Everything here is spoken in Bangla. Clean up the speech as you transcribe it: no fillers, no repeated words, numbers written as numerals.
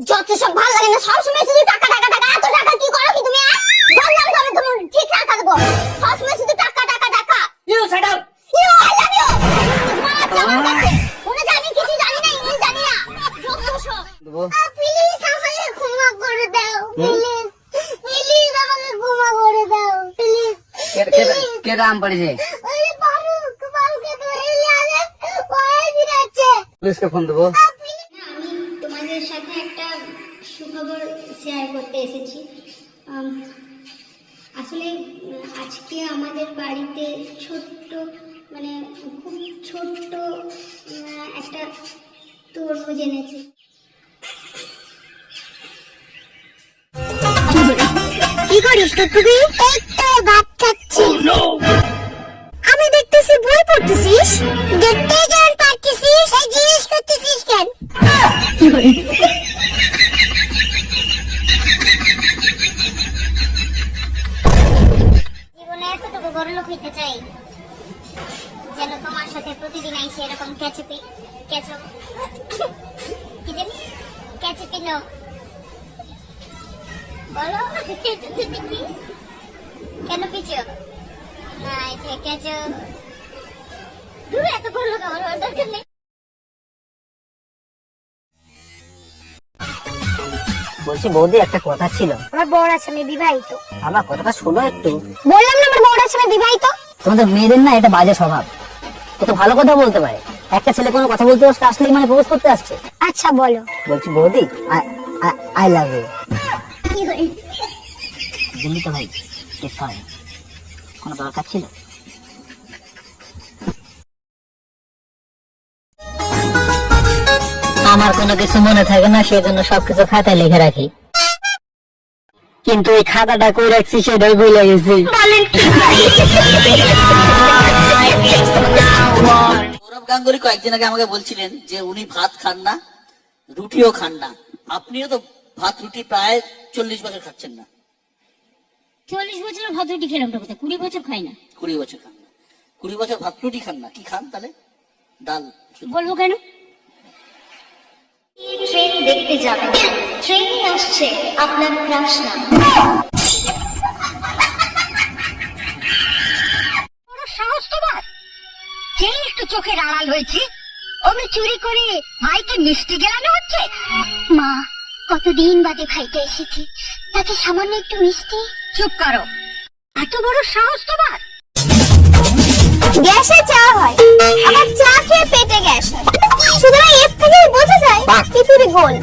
যত সব ভালো লাগে না, সবসময় শুধু টাকা টাকা টাকা। এত টাকা কি করো কি তুমি? বললাম তবে তুমি ঠিক টাকা দেবো, সবসময় শুধু টাকা টাকা টাকা। You set up. You I love you. মনে জানি কিছু জানি না, ইংলিশ জানি না। যত সব প্লিজ আমাকে ক্ষমা করে দাও, প্লিজ প্লিজ আমাকে ক্ষমা করে দাও, প্লিজ। কে দাম পড়েছে? ওই বারুক বারুকে তো এলে আরে ওই দিচ্ছে। পুলিশকে ফোন দেবো। আমি তোমাদের সাথে একটা সুখবর শেয়ার করতে এসেছি। আসলে আজকে আমাদের বাড়িতে ছোট্ট মানে খুব ছোট্ট একটা তরমুজ এনেছে। কি করিস তুই? এই তো ভাত খাচ্ছি। আমি দেখতেছি বই পড়তেছিস। দেখতে কেন পারতেছিস? এই জিজ্ঞেস করতেছিস কেন? জীবনে এতটুকু বড়লোক হইতে চাই যেন তোমার সাথে প্রতিদিন আইসি এরকম ক্যাচপি কি জানি ক্যাচপিনো বলো কেন পিছো না এসে ক্যাচো দূর এত বড়লোক আমার দরকার নেই। বলছি বৌদি, একটা কথা ছিল। আমার বড় আছে, আমি বিবাহিত। আমার কথাটা শোনো একটু। বললাম না আমার বড় আছে, আমি বিবাহিত। তোমাদের মেয়েদের না এটা বাজে স্বভাব। কত ভালো কথা বলতে পারে, একটা ছেলে কোনো কথা বলতে আসলেই মানে প্রপোজ করতে আসছে। আচ্ছা বলো। বলছি বৌদি, আই লাভ ইউ। কি করে বুঝলি তো ভাই, কোনো দরকার ছিল? আমার কোনো কিছু মনে থাকে না, সেজন্য সবকিছু খাতায় লিখে রাখি, কিন্তু এই খাতাটা কই রাখছি সেটাই ভুলে গেছি। সৌরভ গাঙ্গুলি কয়েকদিন আগে আমাকে বলছিলেন যে উনি ভাত খান না, রুটিও খান না। আপনিও তো ভাত রুটি প্রায় 40 বছর খাচ্ছেন না। 40 বছর ভাত রুটি খেলাম তো, 20 বছর খাই না। 20 বছর খান না, 20 বছর ভাত রুটি খান না, কি খান তাহলে? ডাল। বলবো কেন? ট্রেন দেখতে যাবেন, ট্রেনে আসছে আপনার ক্রাশ নাম। বড় সাহস তোমার, যেই একটু চোখের আড়াল হয়েছে অমনি চুরি করে ভাইকে মিষ্টি গেলানো হচ্ছে। মা, কতদিন বাদে ভাইটা এসেছে, তাকে সামান্য একটু মিষ্টি। চুপ করো, এত বড় সাহস তোমার। গ্যাসে চা হয়, আবার চা খেয়ে পেটে গ্যাস হয়। সুতরাং এর থেকেই বোঝা যায় পৃথিবী গোল।